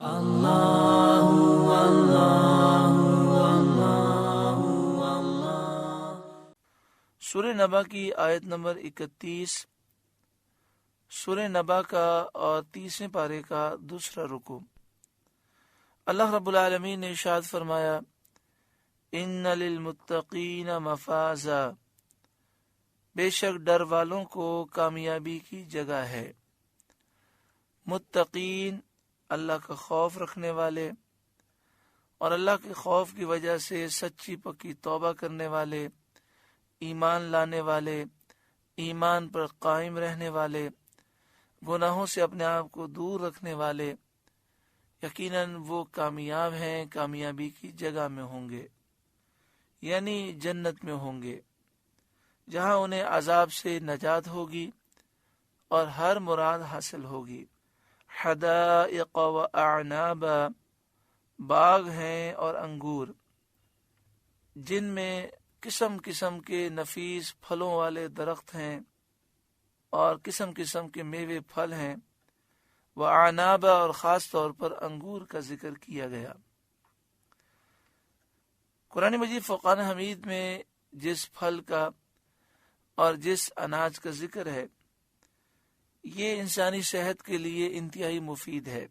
اللہ اللہ اللہ اللہ۔ سورہ نبا کی آیت نمبر 31، سورہ نبا کا اور 30ویں پارے کا دوسرا رکوع۔ اللہ رب العالمین نے ارشاد فرمایا، ان للمتقین مفازا، بے شک ڈر والوں کو کامیابی کی جگہ ہے۔ متقین، اللہ کا خوف رکھنے والے اور اللہ کے خوف کی وجہ سے سچی پکی توبہ کرنے والے، ایمان لانے والے، ایمان پر قائم رہنے والے، گناہوں سے اپنے آپ کو دور رکھنے والے، یقیناً وہ کامیاب ہیں، کامیابی کی جگہ میں ہوں گے، یعنی جنت میں ہوں گے، جہاں انہیں عذاب سے نجات ہوگی اور ہر مراد حاصل ہوگی۔ حدائق و اعنابا، باغ ہیں اور انگور، جن میں قسم قسم کے نفیس پھلوں والے درخت ہیں اور قسم قسم کے میوے پھل ہیں۔ و اعنابا، اور خاص طور پر انگور کا ذکر کیا گیا۔ قرآن مجید فرقان حمید میں جس پھل کا اور جس اناج کا ذکر ہے، یہ انسانی صحت کے لیے انتہائی مفید ہے۔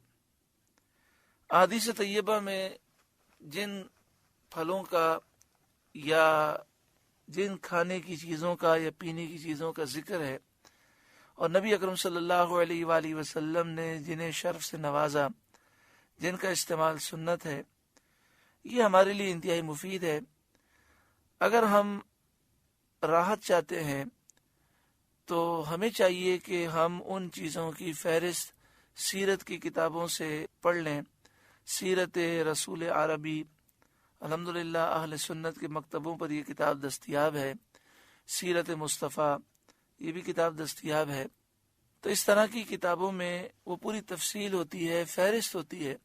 احادیث طیبہ میں جن پھلوں کا یا جن کھانے کی چیزوں کا یا پینے کی چیزوں کا ذکر ہے، اور نبی اکرم صلی اللہ علیہ وآلہ وسلم نے جنہیں شرف سے نوازا، جن کا استعمال سنت ہے، یہ ہمارے لیے انتہائی مفید ہے۔ اگر ہم راحت چاہتے ہیں تو ہمیں چاہیے کہ ہم ان چیزوں کی فہرست سیرت کی کتابوں سے پڑھ لیں۔ سیرت رسول عربی، الحمدللہ اہل سنت کے مکتبوں پر یہ کتاب دستیاب ہے۔ سیرت مصطفیٰ، یہ بھی کتاب دستیاب ہے۔ تو اس طرح کی کتابوں میں وہ پوری تفصیل ہوتی ہے، فہرست ہوتی ہے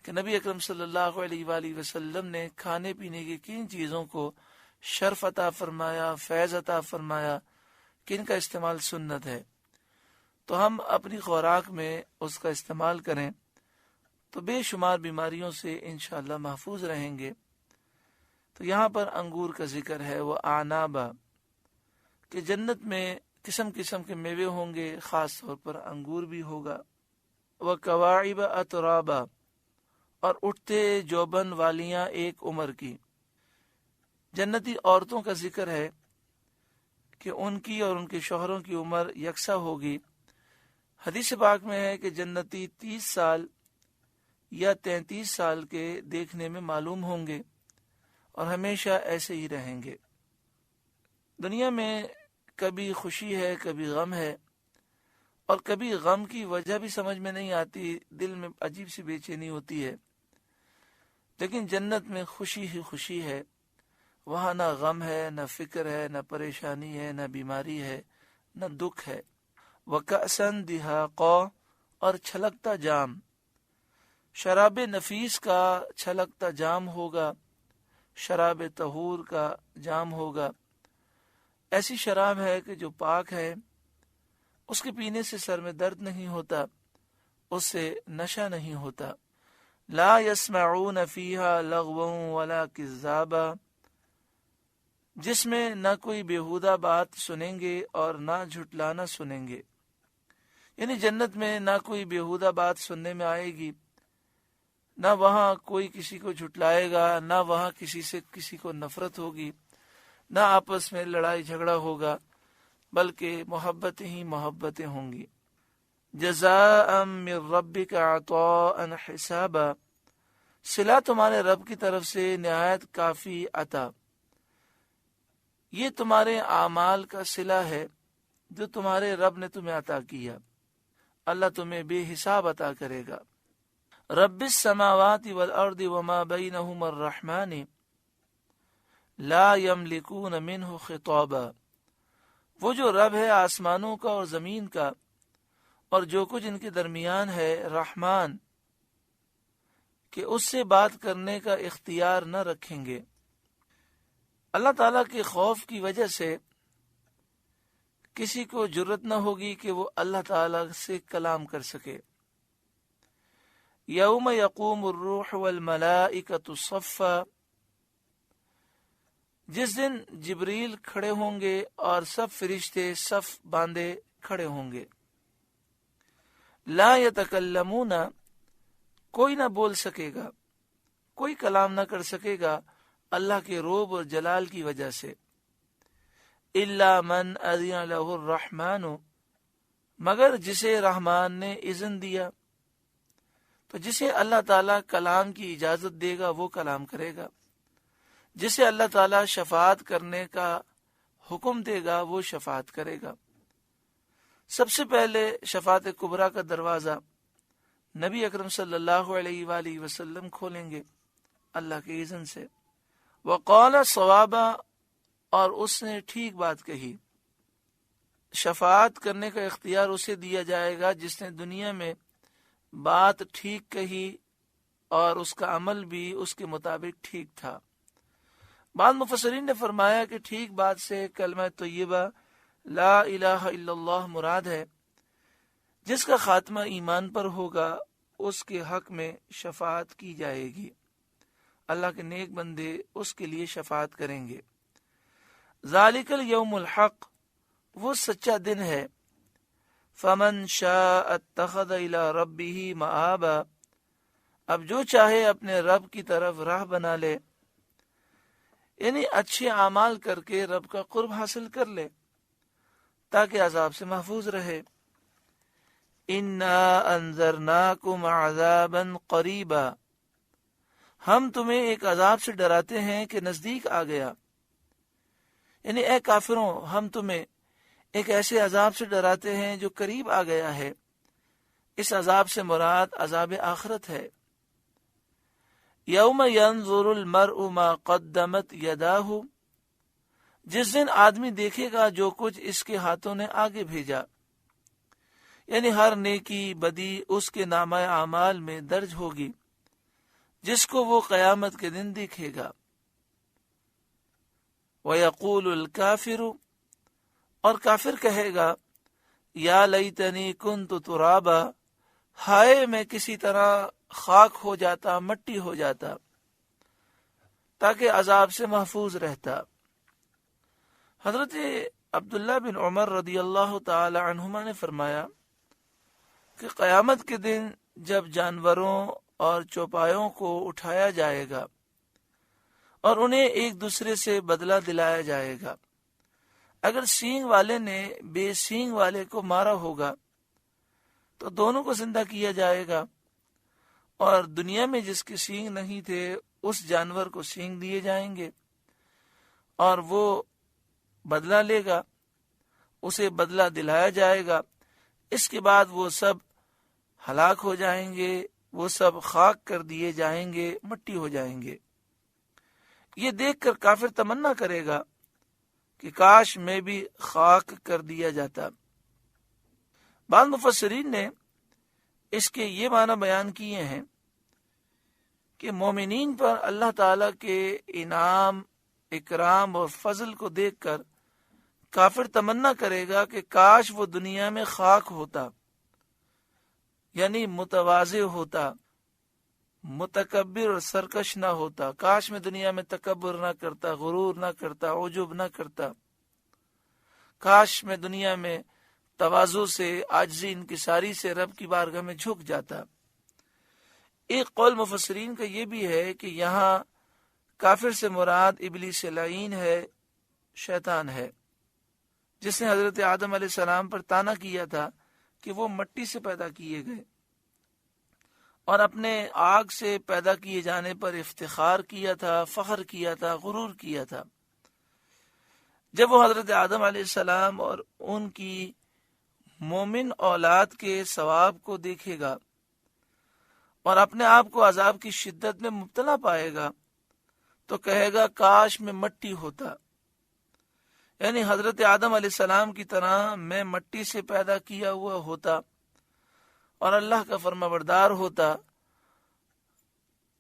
کہ نبی اکرم صلی اللہ علیہ وآلہ وسلم نے کھانے پینے کی کن چیزوں کو شرف عطا فرمایا، فیض عطا فرمایا، کن کا استعمال سنت ہے۔ تو ہم اپنی خوراک میں اس کا استعمال کریں تو بے شمار بیماریوں سے انشاءاللہ محفوظ رہیں گے۔ تو یہاں پر انگور کا ذکر ہے، وہ اعنابا، کہ جنت میں قسم قسم کے میوے ہوں گے، خاص طور پر انگور بھی ہوگا۔ وہ کواعب اترابا، اور اٹھتے جوبن والیاں ایک عمر کی۔ جنتی عورتوں کا ذکر ہے کہ ان کی اور ان کے شوہروں کی عمر یکساں ہوگی۔ حدیث پاک میں ہے کہ جنتی 30 سال یا 33 سال کے دیکھنے میں معلوم ہوں گے اور ہمیشہ ایسے ہی رہیں گے۔ دنیا میں کبھی خوشی ہے، کبھی غم ہے، اور کبھی غم کی وجہ بھی سمجھ میں نہیں آتی، دل میں عجیب سی بے چینی ہوتی ہے۔ لیکن جنت میں خوشی ہی خوشی ہے، وہاں نہ غم ہے، نہ فکر ہے، نہ پریشانی ہے، نہ بیماری ہے، نہ دکھ ہے۔ وَكَأْسًا دِهَاقًا، اور چھلکتا جام، شراب نفیس کا چھلکتا جام ہوگا، شراب طہور کا جام ہوگا۔ ایسی شراب ہے کہ جو پاک ہے، اس کے پینے سے سر میں درد نہیں ہوتا، اس سے نشہ نہیں ہوتا۔ لا يسمعون فيها لغوا ولا كذابا، جس میں نہ کوئی بیہودہ بات سنیں گے اور نہ جھٹلانا سنیں گے۔ یعنی جنت میں نہ کوئی بیہودہ بات سننے میں آئے گی، نہ وہاں کوئی کسی کو جھٹلائے گا، نہ وہاں کسی سے کسی کو نفرت ہوگی، نہ آپس میں لڑائی جھگڑا ہوگا، بلکہ محبت ہی محبتیں ہوں گی۔ جزاء من ربک عطاء حسابا، صلہ تمہارے رب کی طرف سے نہایت کافی عطا۔ یہ تمہارے اعمال کا صلہ ہے جو تمہارے رب نے تمہیں عطا کیا، اللہ تمہیں بے حساب عطا کرے گا۔ رب السماوات والارض وما بینہما الرحمن لا یملکون منہ خطابا، وہ جو رب ہے آسمانوں کا اور زمین کا اور جو کچھ ان کے درمیان ہے، رحمان، کہ اس سے بات کرنے کا اختیار نہ رکھیں گے۔ اللہ تعالیٰ کے خوف کی وجہ سے کسی کو جرت نہ ہوگی کہ وہ اللہ تعالیٰ سے کلام کر سکے، یوم یقوم الروح والملائکۃ صفا، جس دن جبریل کھڑے ہوں گے اور سب فرشتے صف باندھے کھڑے ہوں گے. لا یتکلمون، کوئی نہ بول سکے گا، کوئی کلام نہ کر سکے گا اللہ کے روب اور جلال کی وجہ سے. الا من اذن له الرحمن، مگر جسے رحمان نے اذن دیا. تو جسے اللہ تعالیٰ کلام کی اجازت دے گا وہ کلام کرے گا، جسے اللہ تعالیٰ شفاعت کرنے کا حکم دے گا وہ شفاعت کرے گا. سب سے پہلے شفاعت کبریٰ کا دروازہ نبی اکرم صلی اللہ علیہ وآلہ وسلم کھولیں گے اللہ کے اذن سے. وقال صوابا، اور اس نے ٹھیک بات کہی. شفاعت کرنے کا اختیار اسے دیا جائے گا جس نے دنیا میں بات ٹھیک کہی اور اس کا عمل بھی اس کے مطابق ٹھیک تھا. بعض مفسرین نے فرمایا کہ ٹھیک بات سے کلمہ طیبہ لا الہ الا اللہ مراد ہے. جس کا خاتمہ ایمان پر ہوگا اس کے حق میں شفاعت کی جائے گی، اللہ کے نیک بندے اس کے لیے شفاعت کریں گے. ذالک الیوم الحق، وہ سچا دن ہے. فمن شاء اتخذ الی ربہ مآبا، اب جو چاہے اپنے رب کی طرف راہ بنا لے، یعنی اچھے اعمال کر کے رب کا قرب حاصل کر لے تاکہ عذاب سے محفوظ رہے. انا انذرناکم عذابا قریبا، ہم تمہیں ایک عذاب سے ڈراتے ہیں کہ نزدیک آ گیا. یعنی اے کافروں، ہم تمہیں ایک ایسے عذاب سے ڈراتے ہیں جو قریب آ گیا ہے. اس عذاب سے مراد عذاب آخرت ہے. یوم ینظر المرء ما قدمت یداہ، جس دن آدمی دیکھے گا جو کچھ اس کے ہاتھوں نے آگے بھیجا. یعنی ہر نیکی بدی اس کے نامہ اعمال میں درج ہوگی جس کو وہ قیامت کے دن دیکھے گا. وَيَقُولُ الْكَافِرُ، اور کافر کہے گا یا لیتنی کنت ترابا، ہائے میں کسی طرح خاک ہو جاتا، مٹی ہو جاتا تاکہ عذاب سے محفوظ رہتا. حضرت عبداللہ بن عمر رضی اللہ تعالی عنہما نے فرمایا کہ قیامت کے دن جب جانوروں اور چوپایوں کو اٹھایا جائے گا اور انہیں ایک دوسرے سے بدلہ دلایا جائے گا، اگر سینگ والے نے بے سینگ والے کو مارا ہوگا تو دونوں کو زندہ کیا جائے گا، اور دنیا میں جس کے سینگ نہیں تھے اس جانور کو سینگ دیے جائیں گے اور وہ بدلہ لے گا، اسے بدلہ دلایا جائے گا. اس کے بعد وہ سب ہلاک ہو جائیں گے، وہ سب خاک کر دیے جائیں گے، مٹی ہو جائیں گے. یہ دیکھ کر کافر تمنا کرے گا کہ کاش میں بھی خاک کر دیا جاتا. بعض مفسرین نے اس کے یہ معنی بیان کیے ہیں کہ مومنین پر اللہ تعالی کے انعام، اکرام اور فضل کو دیکھ کر کافر تمنا کرے گا کہ کاش وہ دنیا میں خاک ہوتا، یعنی متواضع ہوتا، متکبر اور سرکش نہ ہوتا. کاش میں دنیا میں تکبر نہ کرتا، غرور نہ کرتا، عجب نہ کرتا. کاش میں دنیا میں تواضع سے، عاجزی، انکساری سے رب کی بارگاہ میں جھک جاتا. ایک قول مفسرین کا یہ بھی ہے کہ یہاں کافر سے مراد ابلیس لعین ہے، شیطان ہے، جس نے حضرت آدم علیہ السلام پر طعنا کیا تھا کہ وہ مٹی سے پیدا کیے گئے اور اپنے آگ سے پیدا کیے جانے پر افتخار کیا تھا، فخر کیا تھا، غرور کیا تھا. جب وہ حضرت آدم علیہ السلام اور ان کی مومن اولاد کے ثواب کو دیکھے گا اور اپنے آپ کو عذاب کی شدت میں مبتلا پائے گا تو کہے گا کاش میں مٹی ہوتا، یعنی حضرت آدم علیہ السلام کی طرح میں مٹی سے پیدا کیا ہوا ہوتا اور اللہ کا فرما بردار ہوتا.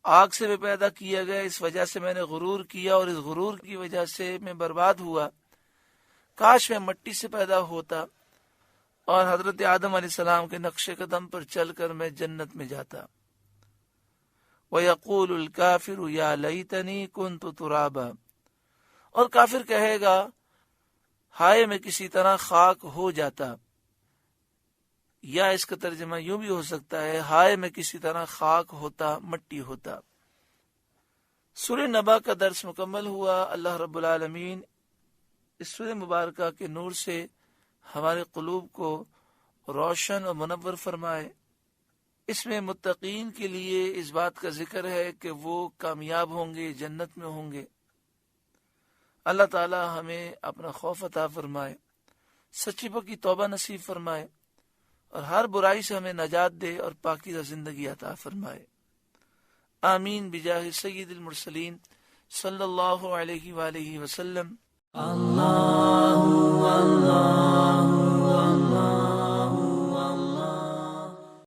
آگ سے بھی پیدا کیا گیا، اس وجہ سے میں نے غرور کیا اور اس غرور کی وجہ سے میں برباد ہوا. کاش میں مٹی سے پیدا ہوتا اور حضرت آدم علیہ السلام کے نقش قدم پر چل کر میں جنت میں جاتا. وَيَقُولُ الْكَافِرُ يَا لَيْتَنِي كُنْتُ تُرَابًا، اور کافر کہے گا ہائے میں کسی طرح خاک ہو جاتا، یا اس کا ترجمہ یوں بھی ہو سکتا ہے ہائے میں کسی طرح خاک ہوتا، مٹی ہوتا۔ سورہ نبا کا درس مکمل ہوا۔ اللہ رب العالمین اس سورہ مبارکہ کے نور سے ہمارے قلوب کو روشن اور منور فرمائے۔ اس میں متقین کے لیے اس بات کا ذکر ہے کہ وہ کامیاب ہوں گے، جنت میں ہوں گے۔ اللہ تعالی ہمیں اپنا خوف عطا فرمائے، سچی پکی توبہ نصیب فرمائے، اور ہر برائی سے ہمیں نجات دے اور پاکیزہ زندگی عطا فرمائے۔ آمین بجاہ سید المرسلین صلی اللہ علیہ وآلہ وسلم۔ اللہ اللہ